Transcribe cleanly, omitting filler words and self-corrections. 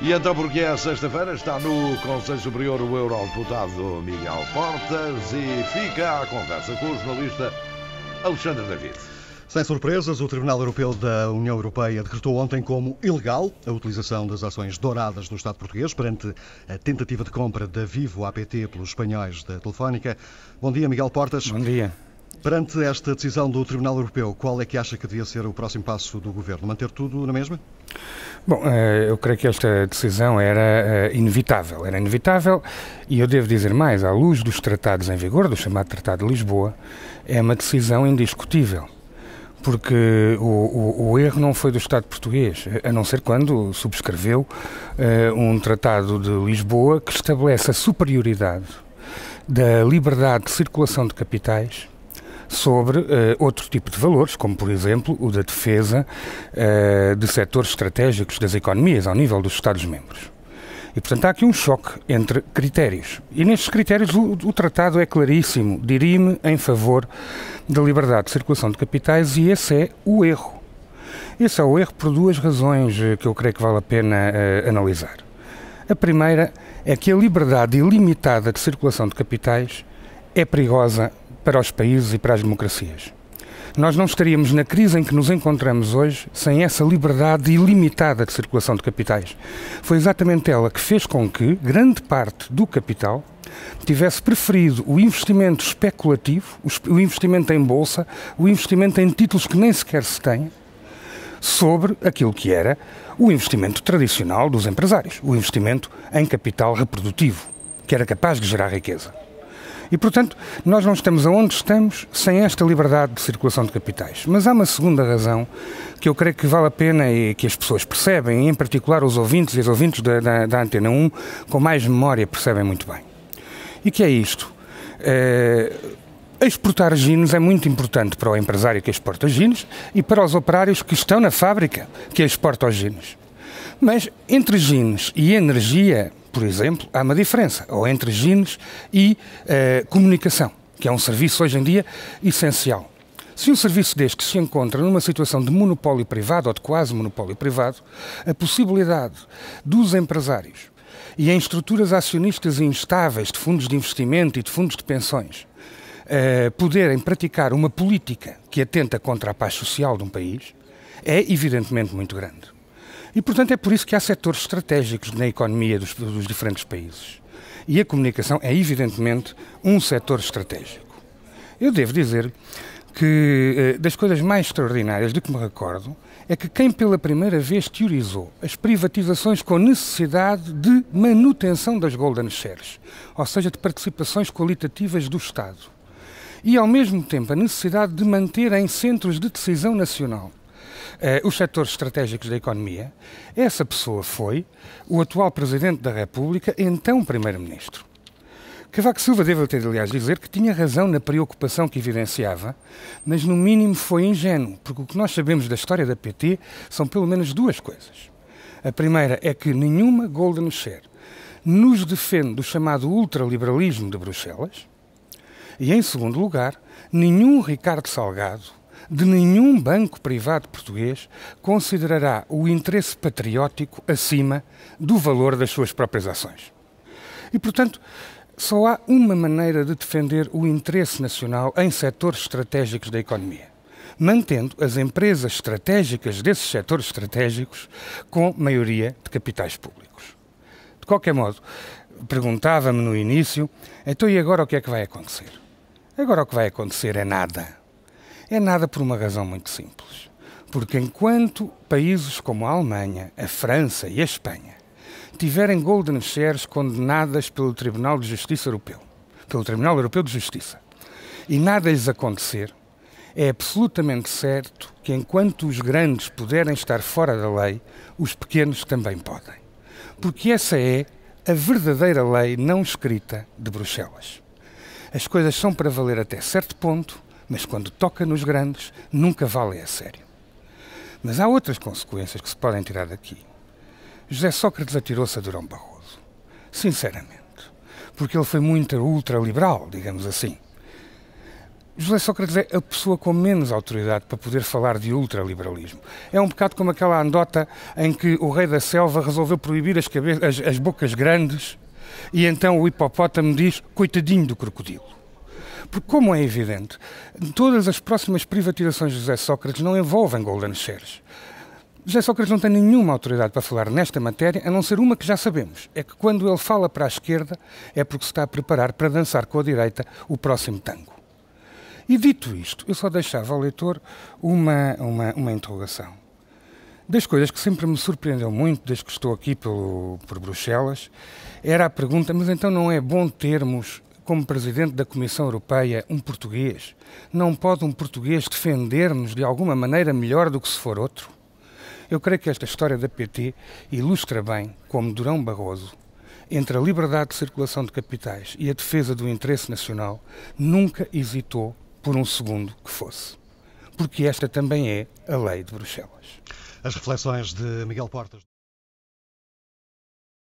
E então, porque é sexta-feira, está no Conselho Superior o eurodeputado Miguel Portas e fica a conversa com o jornalista Alexandre David. Sem surpresas, o Tribunal Europeu da União Europeia decretou ontem como ilegal a utilização das ações douradas do Estado português perante a tentativa de compra da Vivo APT pelos espanhóis da Telefónica. Bom dia, Miguel Portas. Bom dia. Perante esta decisão do Tribunal Europeu, qual é que acha que devia ser o próximo passo do Governo? Manter tudo na mesma? Bom, eu creio que esta decisão era inevitável. Era inevitável e eu devo dizer mais, à luz dos tratados em vigor, do chamado Tratado de Lisboa, é uma decisão indiscutível. Porque o erro não foi do Estado português, a não ser quando subscreveu um Tratado de Lisboa que estabelece a superioridade da liberdade de circulação de capitais sobre outro tipo de valores, como, por exemplo, o da defesa de setores estratégicos das economias ao nível dos Estados-membros. E, portanto, há aqui um choque entre critérios. E nestes critérios o tratado é claríssimo, dirime em favor da liberdade de circulação de capitais e esse é o erro. Esse é o erro por duas razões que eu creio que vale a pena analisar. A primeira é que a liberdade ilimitada de circulação de capitais é perigosa para os países e para as democracias. Nós não estaríamos na crise em que nos encontramos hoje sem essa liberdade ilimitada de circulação de capitais. Foi exatamente ela que fez com que grande parte do capital tivesse preferido o investimento especulativo, o investimento em bolsa, o investimento em títulos que nem sequer se têm, sobre aquilo que era o investimento tradicional dos empresários, o investimento em capital reprodutivo, que era capaz de gerar riqueza. E, portanto, nós não estamos aonde estamos sem esta liberdade de circulação de capitais. Mas há uma segunda razão que eu creio que vale a pena e que as pessoas percebem, e em particular os ouvintes e as ouvintes da Antena 1, com mais memória, percebem muito bem. E que é isto. Exportar jeans é muito importante para o empresário que exporta jeans e para os operários que estão na fábrica que exportam os jeans. Mas entre jeans e energia, por exemplo, há uma diferença, ou entre jeans e comunicação, que é um serviço hoje em dia essencial. Se um serviço deste se encontra numa situação de monopólio privado ou de quase monopólio privado, a possibilidade dos empresários e em estruturas acionistas instáveis de fundos de investimento e de fundos de pensões poderem praticar uma política que atenta contra a paz social de um país é evidentemente muito grande. E, portanto, é por isso que há setores estratégicos na economia dos diferentes países. E a comunicação é, evidentemente, um setor estratégico. Eu devo dizer que das coisas mais extraordinárias de que me recordo é que quem pela primeira vez teorizou as privatizações com necessidade de manutenção das golden shares, ou seja, de participações qualitativas do Estado, e, ao mesmo tempo, a necessidade de manter em centros de decisão nacional os setores estratégicos da economia, essa pessoa foi o atual Presidente da República, então Primeiro-Ministro. Cavaco Silva deve ter, aliás, dizer que tinha razão na preocupação que evidenciava, mas no mínimo foi ingênuo, porque o que nós sabemos da história da PT são pelo menos duas coisas. A primeira é que nenhuma golden share nos defende do chamado ultraliberalismo de Bruxelas e, em segundo lugar, nenhum Ricardo Salgado de nenhum banco privado português considerará o interesse patriótico acima do valor das suas próprias ações. E, portanto, só há uma maneira de defender o interesse nacional em setores estratégicos da economia, mantendo as empresas estratégicas desses setores estratégicos com maioria de capitais públicos. De qualquer modo, perguntava-me no início, então e agora o que é que vai acontecer? Agora o que vai acontecer é nada. É nada por uma razão muito simples. Porque enquanto países como a Alemanha, a França e a Espanha tiverem golden shares condenadas pelo Tribunal de Justiça Europeu, pelo Tribunal Europeu de Justiça, e nada lhes acontecer, é absolutamente certo que enquanto os grandes puderem estar fora da lei, os pequenos também podem. Porque essa é a verdadeira lei não escrita de Bruxelas. As coisas são para valer até certo ponto, mas quando toca nos grandes, nunca vale a sério. Mas há outras consequências que se podem tirar daqui. José Sócrates atirou-se a Durão Barroso. Sinceramente. Porque ele foi muito ultraliberal, digamos assim. José Sócrates é a pessoa com menos autoridade para poder falar de ultraliberalismo. É um bocado como aquela anedota em que o rei da selva resolveu proibir as bocas grandes e então o hipopótamo diz, coitadinho do crocodilo. Porque, como é evidente, todas as próximas privatizações de José Sócrates não envolvem golden shares. José Sócrates não tem nenhuma autoridade para falar nesta matéria, a não ser uma que já sabemos. É que quando ele fala para a esquerda, é porque se está a preparar para dançar com a direita o próximo tango. E dito isto, eu só deixava ao leitor uma interrogação. Das coisas que sempre me surpreendeu muito, desde que estou aqui por Bruxelas, era a pergunta, mas então não é bom termos, como Presidente da Comissão Europeia, um português? Não pode um português defender-nos de alguma maneira melhor do que se for outro? Eu creio que esta história da PT ilustra bem como Durão Barroso, entre a liberdade de circulação de capitais e a defesa do interesse nacional, nunca hesitou por um segundo que fosse. Porque esta também é a lei de Bruxelas. As reflexões de Miguel Portas.